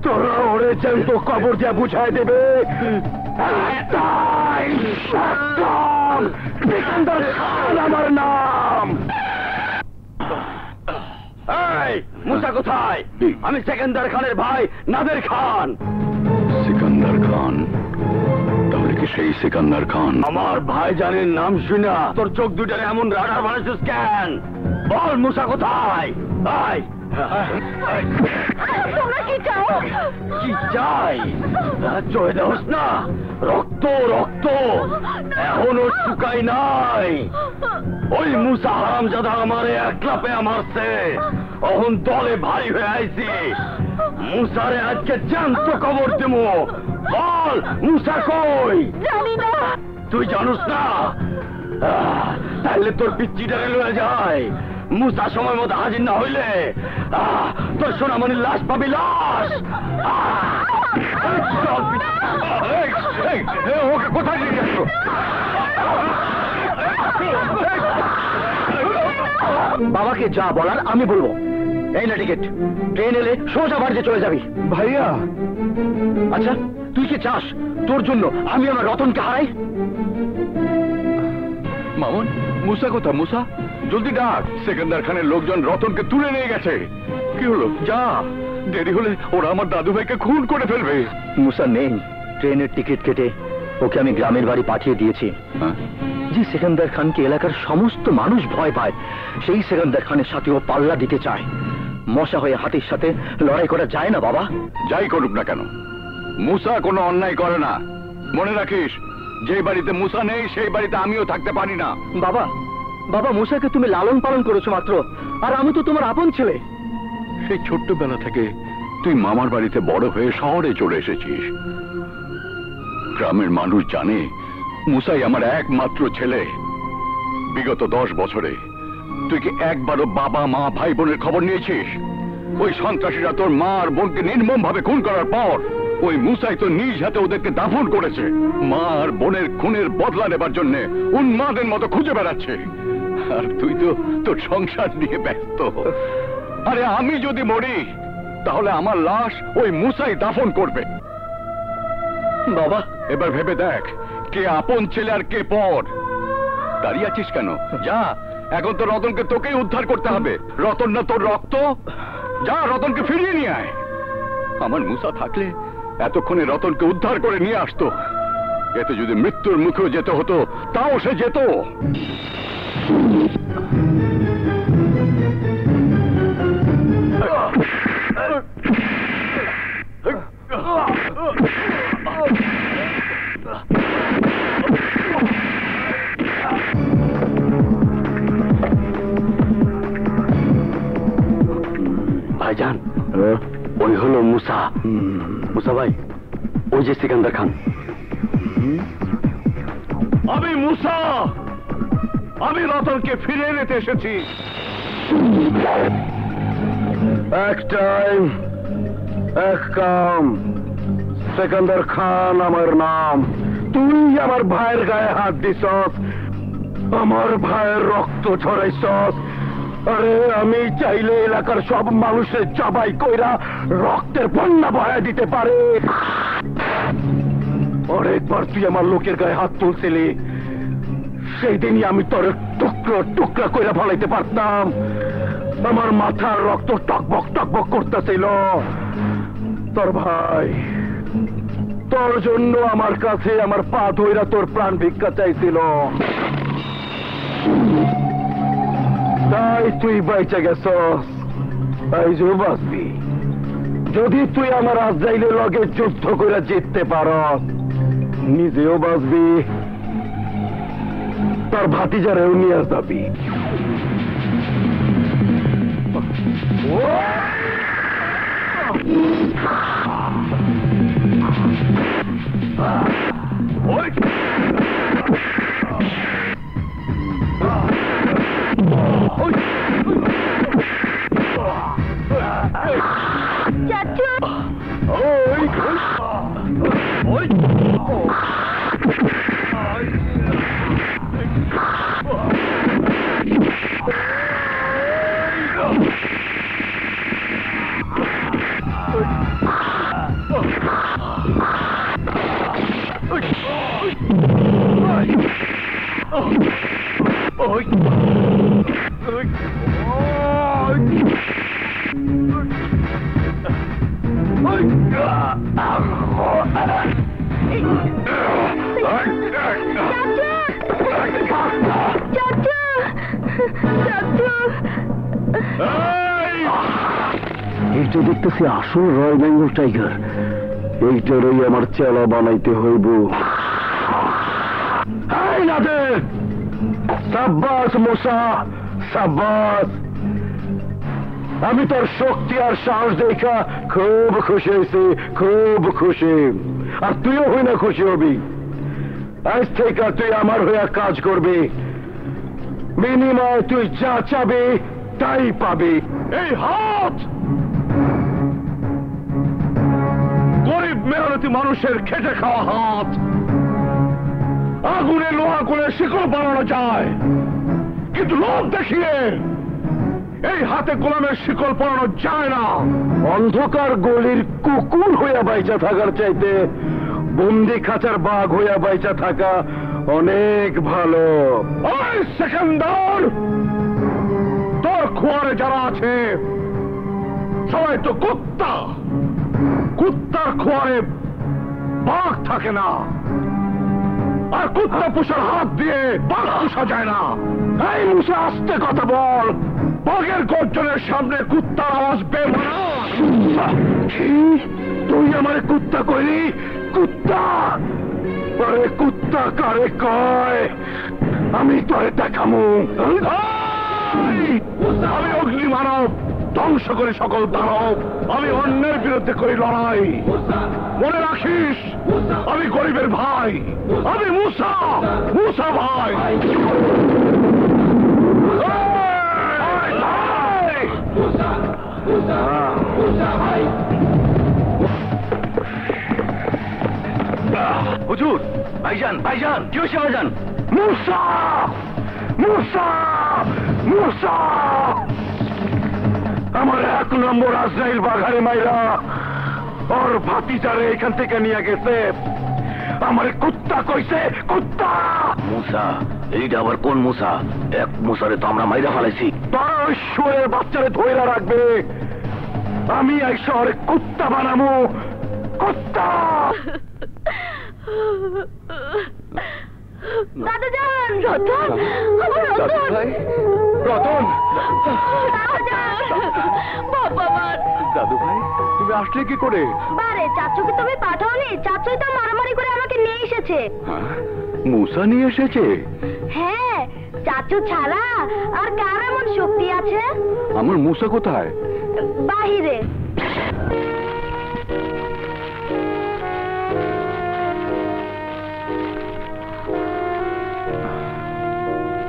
তোরা ওরে যেহেতু কবর দিয়ে বুঝাই দেবে। সিকান্দার খান আমার নাম। মুসা কোথায়? আমি সিকান্দার খানের ভাই নাদের খান। সিকান্দার খান? তাহলে কি সেই সিকান্দার খান? আমার ভাইজানের নাম শুনা তোর চোখ দুটারে এমন রাডার বানাইছিস কেন? বল মুসা কোথায়? তোমরা কি চাও? কি চাই? চলে দেওস না, রক্ত রক্ত এখনো শুকাই নাই। ওই মুসা হারামজাদা আমারে একলা পেয়ে মারছে, অহন দলে ভারী হয়ে আইছি। মুসারে আজকে জ্যান্ত কবর দেবো। বল মুসা কই? জানি না। তুই জানুস না? তাহলে তোর পিচ্চিটারে লয়ে যায়। মুসা সময় মতো হাজির না হইলে তোর সোনামণির লাশ পাবি, লাশ। ওকে কোথায় নিয়ে যাচ্ছ? বাবাকে যা বলার আমি বলবো। এই না টিকিট, ট্রেন এলে সোজা বাড়িতে চলে যাবি। ভাইয়া, আচ্ছা তুই কি চাস তোর জন্য আমি আমার রতনকে হারাই? মামুন, মুসা কোথা? মুসা, জলদি ডাক। সিকান্দার খানের লোকজন রতনকে তুলে নিয়ে গেছে। কি হলো? যা, দেরি হলে ওরা আমার দাদু ভাইকে খুন করে ফেলবে। মুসা নেই, ট্রেনের টিকিট কেটে ওকে আমি গ্রামের বাড়ি পাঠিয়ে দিয়েছি। যে সিকান্দার খানকে এলাকার সমস্ত মানুষ ভয় পায়, সেই সিকান্দার খানের সাথে ও পাল্লা দিতে চায়। মশা হয়ে হাতির সাথে লড়াই করা যায় না বাবা। যাই করুক না কেন, মুসা কোনো অন্যায় করে না। মনে রাখিস, যে বাড়িতে মুসা নেই সেই বাড়িতে আমিও থাকতে পারি না। বাবা, বাবা মুসাকে তুমি লালন পালন করেছো মাত্র, আর আমি তো তোমার আপন ছেলে। সেই ছোট্টবেলা থেকে তুই মামার বাড়িতে বড় হয়ে শহরে চলে এসেছিস। গ্রামের মানুষ জানে মুসাই আমার একমাত্র ছেলে। বিগত 10 বছরে তুই কি একবারও বাবা মা ভাই বোনের খবর নিয়েছিস? ওই সন্ত্রাসীরা তোর মা আর বোনকে নির্মম ভাবে খুন করার পর ওই মুসাই তো নিজ হাতে ওদেরকে দাফন করেছে। মা আর বোনের খুনের বদলা নেবার জন্য উন্মাদের মতো খুঁজে বেড়াচ্ছে, আর তুই তো তোর সংসার নিয়ে ব্যস্ত। আরে আমি যদি মরি তাহলে আমার লাশ ওই মুসাই দাফন করবে। বাবা, এবার ভেবে দেখ, কে আপন ছেলে আর কে পর। দাঁড়িয়ে আছিস কেন? যা, এখন তো রতনকে তোকেই উদ্ধার করতে হবে। রতন না তোর রক্ত। যা, রতনকে ফিরিয়ে নিয়ে আয়। আমার মুসা থাকলে এতক্ষণে রতনকে উদ্ধার করে নিয়ে আসতো। এতে যদি মৃত্যুর মুখেও যেতে হতো তাও সে যেত। ভাইজান, ওই হলো মুসা। মুসা ভাই, ওই যে সিকান্দার খান। আমি মুসা, আমি রতনকে ফিরে নিতে এসেছি। এক টাইম, এক কাম। সিকান্দার খান আমার নাম। তুই আমার ভাইয়ের গায়ে হাত দিছস, আমার ভাইয়ের রক্ত ঝরাইছস। আরে আমি চাইলে এলাকার সব মানুষের জবাই কইরা রক্তের বন্যা বয়া দিতে পারে। অনেকবার তুই আমার লোকের গায়ে হাত তুলছিলি, সেই দিনই আমি তোর টুকরো টুকরা কইরা ফলাইতে পারতাম। আমার মাথার রক্ত টকবক টকবক করতেছিল। তোর ভাই তোর জন্য আমার কাছে আমার পা ধইরা তোর প্রাণ ভিক্ষা চাইছিল, তাই তুই বাইচা গেছস। এই যে বাঁচবি যদি তুই আমার আজরাইলের লগে যুদ্ধ করে জিততে পারস, নিজেও বাঁচবি, তোর ভাতিজারেও নিয়ে যাবি। চাচু এইটা দেখতেছি আসল রয়্যাল বেঙ্গল টাইগার, এইটারই আমার চেলা বানাইতে হইব। সাব্বাস মুসা, সাব্বাস। আমি তোর শক্তি আর সাহস দেখা খুব খুশি হয়েছি, খুব খুশি। আর তুইও হই না খুশি হবি। আজ থেকে তুই আমার হইয়া কাজ করবি, বিনিময়ে তুই যা চাবি তাই পাবি। এই হাত গরিব মেহনতি মানুষের খেটে খাওয়া হাত। আগুনে লোহা করে শিকল বানানো যায়, কিন্তু লোভ দেখিয়ে এই হাতে গোলামের শিকল পরানো যায় না। অন্ধকার গলির কুকুর হইয়া বাইচা থাকার চাইতে বন্দি খাঁচার বাঘ হইয়া বাইচা থাকা অনেক ভালো। ওই সেকেন্দার, তোর খোয়ারে যারা আছে সবাই তো কুত্তা। কুত্তার খোয়ারে বাঘ থাকে না, আর কুত্তা পোষার হাত দিয়ে বাঘ পোষা যায় না। এই মুসা, আস্তে কথা বল। বাঘের গর্জনের সামনে কুত্তার আওয়াজ বেমানা। কি তুই আমার কুত্তা কইলি? কুত্তা? আরে কুত্তা কারে কয় আমি তোরে দেখামু। আমি অগ্নি মানব, ধ্বংস করে সকল দানব। আমি অন্যের বিরুদ্ধে করি লড়াই। মনে রাখিস, আমি গরিবের ভাই, আমি মুসা, মুসা ভাই। হুজুর, ভাইজান, ভাইজান, কি হয়েছে ভাইজান? মুসা, মুসা, মুসা! আমার 1 নম্বর আজরাইল বাঘারে মাইরা ওর ভাতিজারে এখান থেকে নিয়ে গেছে। আমার কুত্তা কইছে, কুত্তা! মুসা? এইটা আবার কোন মুসা? এক মুসারে তো আমরা মাইরা ফেলাইছি। তোর শুয়ের বাচ্চারে ধইরা রাখবে, আমি এই শহরে কুত্তা বানামু, কুত্তা! দাদাজান, রতন, আমার রতন, রতন! বাবা আমার দাদু ভাই, তুমি আসলে কি করে? বারে চাচুকে তুমি পাঠাওনি? চাচুই তো মারামারি করে আমাকে নিয়ে এসেছে। মুসা নিয়ে এসেছে? হ্যাঁ, চাচু ছাড়া আর কার এমন শক্তি আছে? আমার মুসা কোথায়? বাহিরে।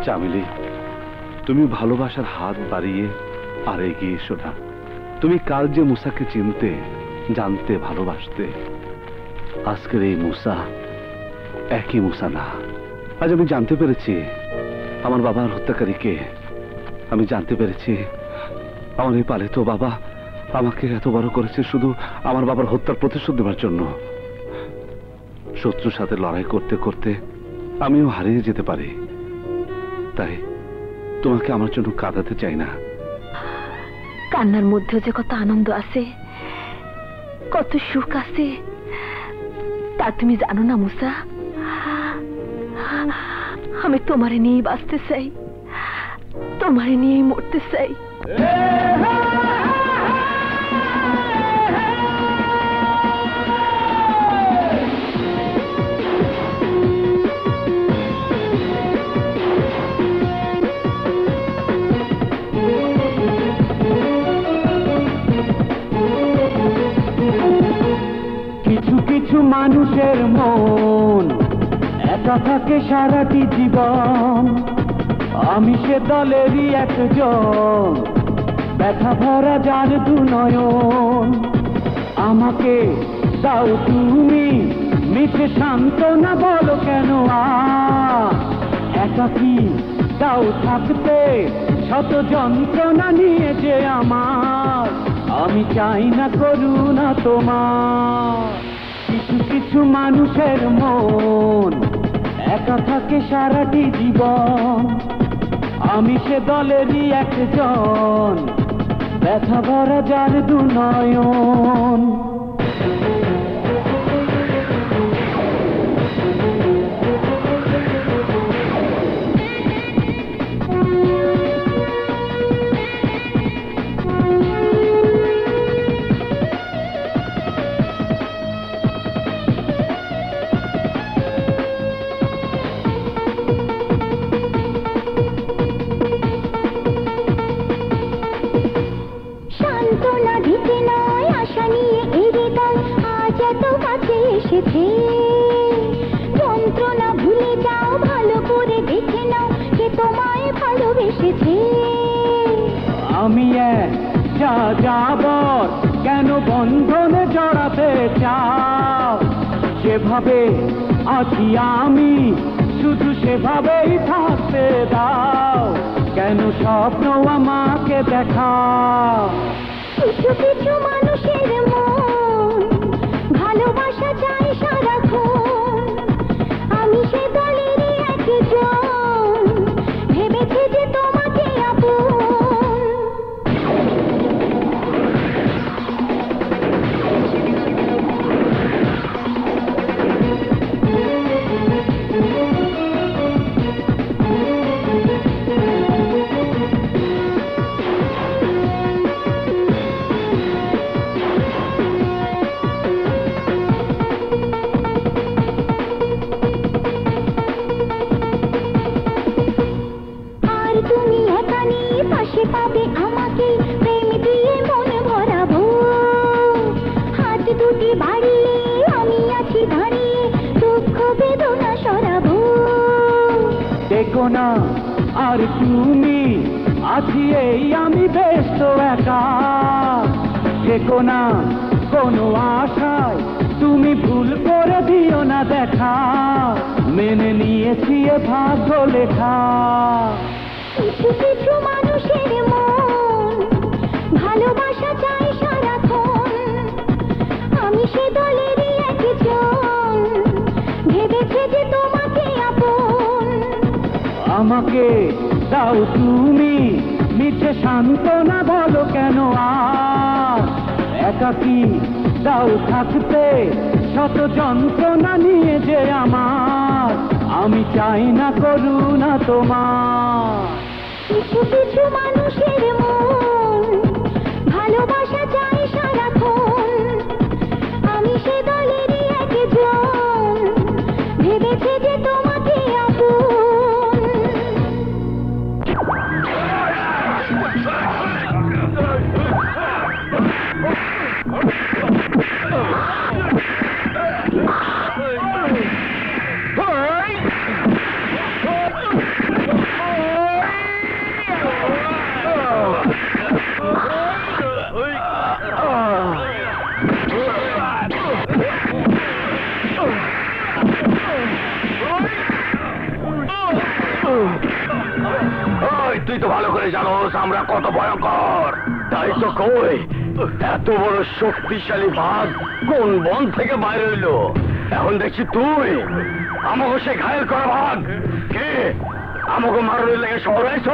চামেলি, তুমি ভালোবাসার হাত বাড়িয়ে আর এগিয়ে এসো না। তুমি কাল যে মুসাকে চিনতে, জানতে, ভালোবাসতে, আজকের এই মুসা একই মুসা না। আজ আমি জানতে পেরেছি আমার বাবার হত্যাকারীকে। আমি জানতে পেরেছি আমার এই পালিত বাবা আমাকে এত বড় করেছে শুধু আমার বাবার হত্যার প্রতিশোধ দেওয়ার জন্য। শত্রুর সাথে লড়াই করতে করতে আমিও হারিয়ে যেতে পারি, তাই তোমাকে আমার জন্য কাঁদাতে চাই না। কান্নার মধ্যেও যে কত আনন্দ আছে, কত সুখ আছে, তা তুমি জানো না মুসা? আমি তোমারে নিয়েই বাঁচতে চাই, তোমারে নিয়েই মরতে চাই। কিছু কিছু মানুষের মন একা থাকে সারাটি জীবন, আমি সে দলেরই একজন, ব্যথা ভরা যার দু নয়ন। আমাকে দাও তুমি মিঠে সান্ত্বনা, বলো কেন একাকী দাও থাকতে শত যন্ত্রণা নিয়ে যে আমার, আমি চাই না করুণা তোমার। কিছু কিছু মানুষের মন একা থাকে সারাটি জীবন, আমি সে দলেরই একজন, ব্যথা ভরা যার দু নয়ন। যন্ত্রণা ভুলে যাও, ভালো করে দেখে নাও কে তোমায় ভালোবেসেছে। আমি যা যাবর কেন বন্ধনে জড়াতে চাও, যেভাবে আছি আমি শুধু সেভাবেই থাকতে দাও, কেন স্বপ্ন আমাকে দেখাও। কিছু কিছু মানুষের মন ভালোবাসা চাই সারাক্ষণ, আমি সে দলেরই একজন, ভেবেছি যে তোমাকে আপন। পাবে আমাকে প্রেম দিয়ে মন ভরাবো, হাত দুটি বাড়িয়ে আমি আছি দাঁড়িয়ে, দুঃখ বেদনা সরাবো। দেখো না আর তুমি আছি এই আমি ব্যস্ত একা, দেখো না কোনো আশায় তুমি ভুল করে দিও না দেখা, মেনে নিয়েছি এ ভাগ্য লেখা। কিছু কিছু মানুষের মন ভালোবাসা চাই সারাক্ষণ, আমি সে দলেরই একজন, ভেবেছে যে তোমাকে আপন। আমাকে দাও তুমি মিঠে সান্ত্বনা, বলো কেন একাকী দাও থাকতে শত যন্ত্রণা নিয়ে যে আমার, আমি চাই না করুণা তোমার। কিছু কিছু মানুষের মন ভালোবাসা চাই সারাক্ষণ, আমি সে দলেরই একজন, ভেবেছে যে তোমাকে আপন। তুই তো ভালো করে জানোস আমরা কত ভয়ঙ্কর। তাই তো কই, এত বড় শক্তিশালী বাঘ কোন বন থেকে বাইরে হইলো? এখন দেখছি তুই আমাকে সে ঘায়েল করা বাঘ কে? আমাকে মারুনের লেগে শহর আইছ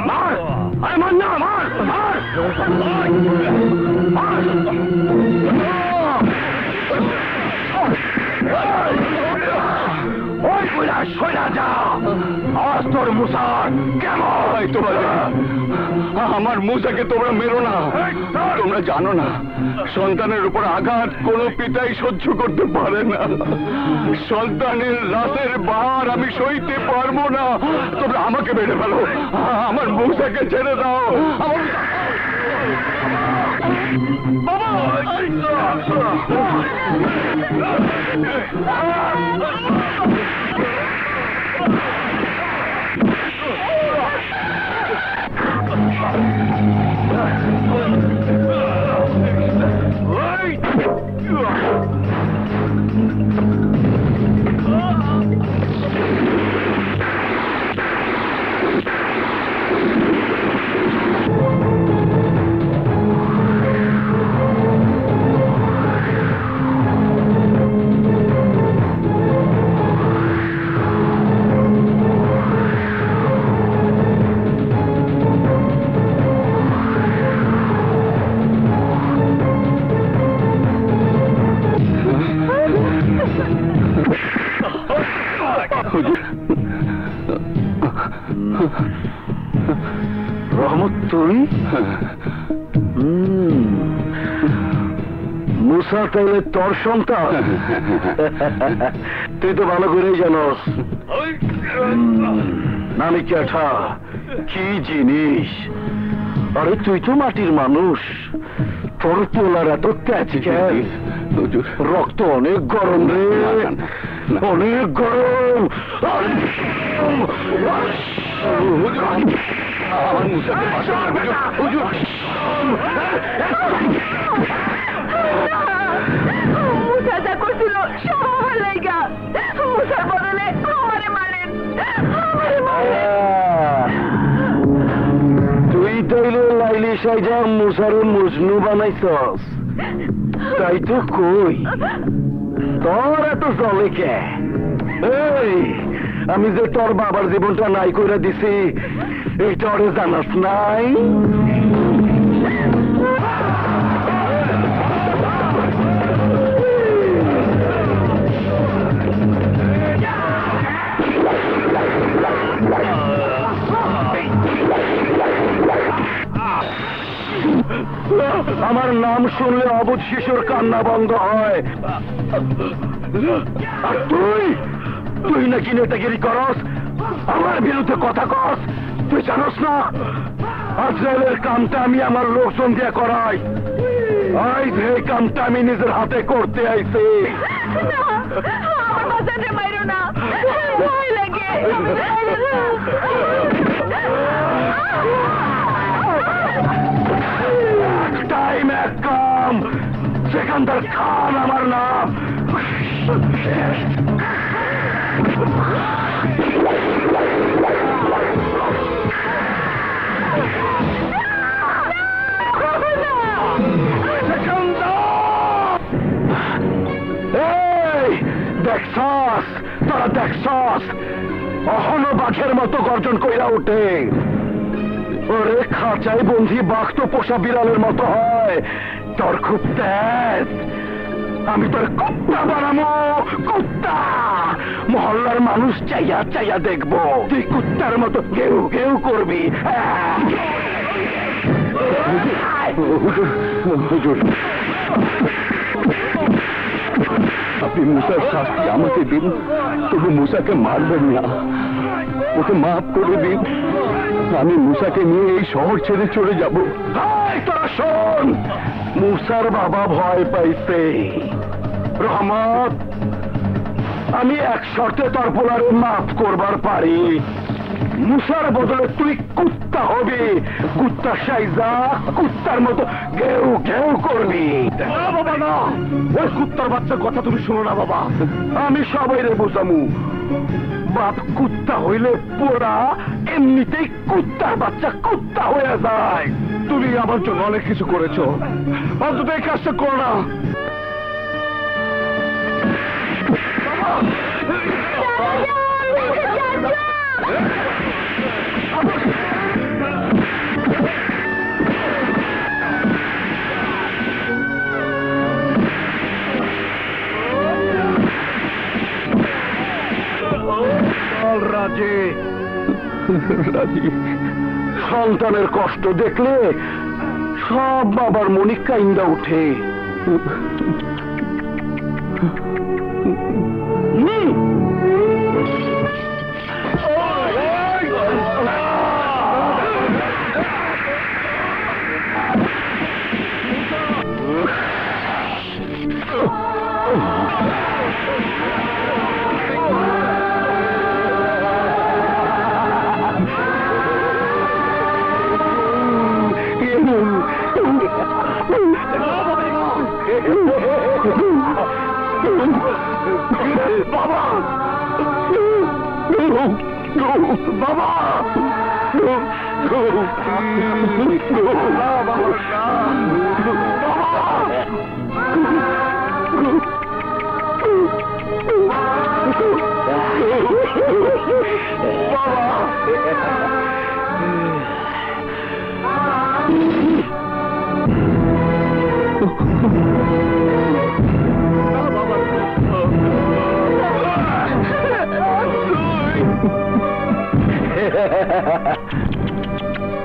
মার আরে মার না মার মার ওই কইলা সইলা যা আজ তোর মুসার কেমন তোমরা আমার মুসাকে তোমরা মেরো না তোমরা জানো না সন্তানের উপর আঘাত কোনো পিতাই সহ্য করতে পারে না সন্তানের রাতের ভার আমি সইতে পারবো না তোমরা আমাকে মেরে ফেলো আমার মুসাকে ছেড়ে দাও আমার রহমত তুই মুসা তাহলে তোর সন্তান তুই তো ভালো করেই জানোস নামি ক্যাঠা কি জিনিস আরে তুই তো মাটির মানুষ তোর পোলার এত তেজ রক্ত অনেক গরম রে অনেক গরম মুসা যা করছিল সব আমার লাইগা মুসার বদলে আমারে মারেন তুই তাইলে লাইলি সাইজা মুসারে মজনু বানাইছস তাই তো কই তোর এত চলে কে এই আমি যে তোর বাবার জীবনটা নাই করে দিছি এইটা ওরে জানাস নাই আমার নাম শুনলে অবুঝ শিশুর কান্না বন্ধ হয় আর তুই তুই নাকি নেতাগিরি করস আমার বিরুদ্ধে কথা কস তুই জানোস না আজরাইলের কামটা আমি আমার লোকজন দিয়ে করাই আজ এই কামটা আমি নিজের হাতে করতে আইছি মাইরো না ভয় লাগে টাইম এক কাম সেখানকার খান আমার নাম দেখছস তোরা দেখছস অহনো বাঘের মতো গর্জন কইরা উঠে ওরে খাঁচাই বন্ধি বাঘ তো পোষা বিড়ালের মতো হয় তোর খুব তেজ আমি তোর কুত্তা বানাবো কুত্তা মহল্লার মানুষ চাইয়া চাইয়া দেখবো তুই কুত্তার মতো ঘেউ ঘেউ করবি আপনি মুসার শাস্তি আমাকে দিন তবু মুসাকে মারবেন না ওকে মাফ করে দিন আমি মুসাকে নিয়ে এই শহর ছেড়ে চলে যাব তোরা শোন মুসার বাবা ভয় পাইছে রহমত আমি এক শর্তে তোর পোলারে মাফ করবার পারি মুসার বদলে তুই কুত্তা হবি কুত্তা সাইজা কুত্তার মতো ঘেউ ঘেউ করবি না বাবা না ওই কুত্তার বাচ্চার কথা তুমি শোনো না বাবা আমি সবাই রে বুঝামু বাপ কুত্তা হইলে পোড়া এমনিতেই কুত্তার বাচ্চা কুত্তা হয়ে যায় তুমি আমার জন্য অনেক কিছু করেছো অন্তত এই কাজটা করো না রাজি রাজি সন্তানের কষ্ট দেখলে সব বাবার মনে কাইন্দা উঠে। বাবা বাবা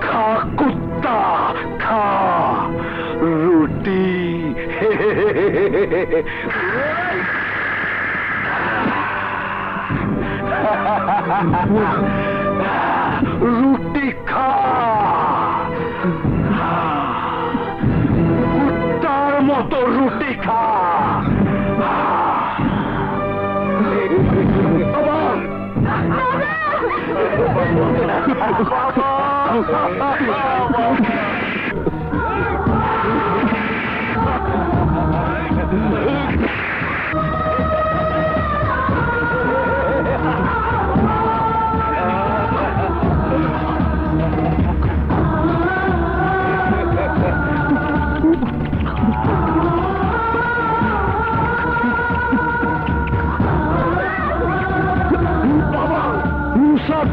खा कुत्ता खा रोटी रोटी खा कुत्तार मतो रोटी खा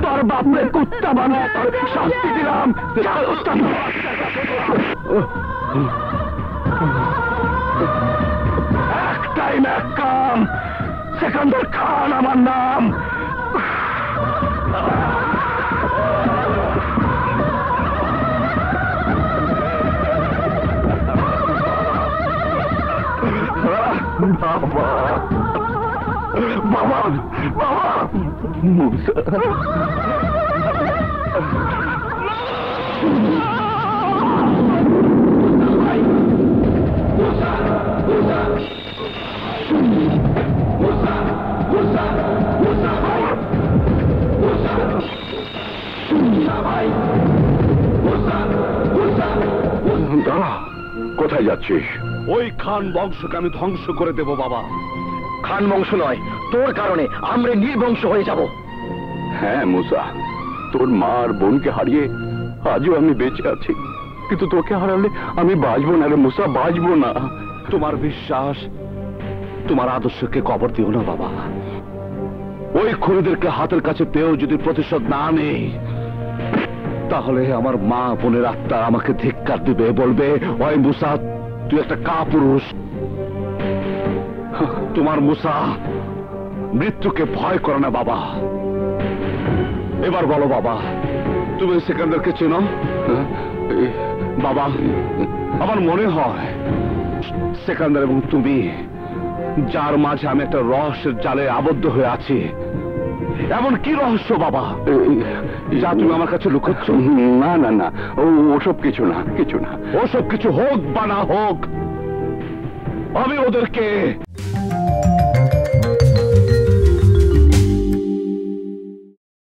তোর বাপরে কুত্তা বানায় তোর শাস্তি দিলাম। একটাই এক কাম, সেকেন্দার খান আমার নাম। বাবা বাবা বাবা মুসা কোথায় যাচ্ছিস? ওই খান বংশকে আমি ধ্বংস করে দেব বাবা। খান বংশ নয়, তোর কারণে আমরা নির্বংশ হয়ে যাব। হ্যাঁ মুসা, তোর মা আর বোনকে হারিয়ে আজও আমি বেঁচে আছি, কিন্তু তোকে হারালে আমি বাঁচবো না রে মুসা, বাঁচবো না। তোমার বিশ্বাস, তোমার আদর্শকে কবর দিও না বাবা। ওই খুনিদেরকে হাতের কাছে পেয়েও যদি প্রতিশোধ না নেই, তাহলে আমার মা বোনের আত্মা আমাকে ধিক্কার দিবে, বলবে ওই মুসা তুই একটা কাপুরুষ। তোমার মুসা মৃত্যুকে ভয় করে না বাবা। এবার বলো বাবা, তুমি সেকেন্দারকে চেনো? বাবা, আমার মনে হয় সেকেন্দার এবং তুমি, যার মাঝে আমি একটা রহস্যের জালে আবদ্ধ হয়ে আছি। এমন কি রহস্য বাবা যা তুমি আমার কাছে লুকোচ্ছ? না না না, ওসব কিছু না, কিছু না। ওসব কিছু হোক বা না হোক, আমি ওদেরকে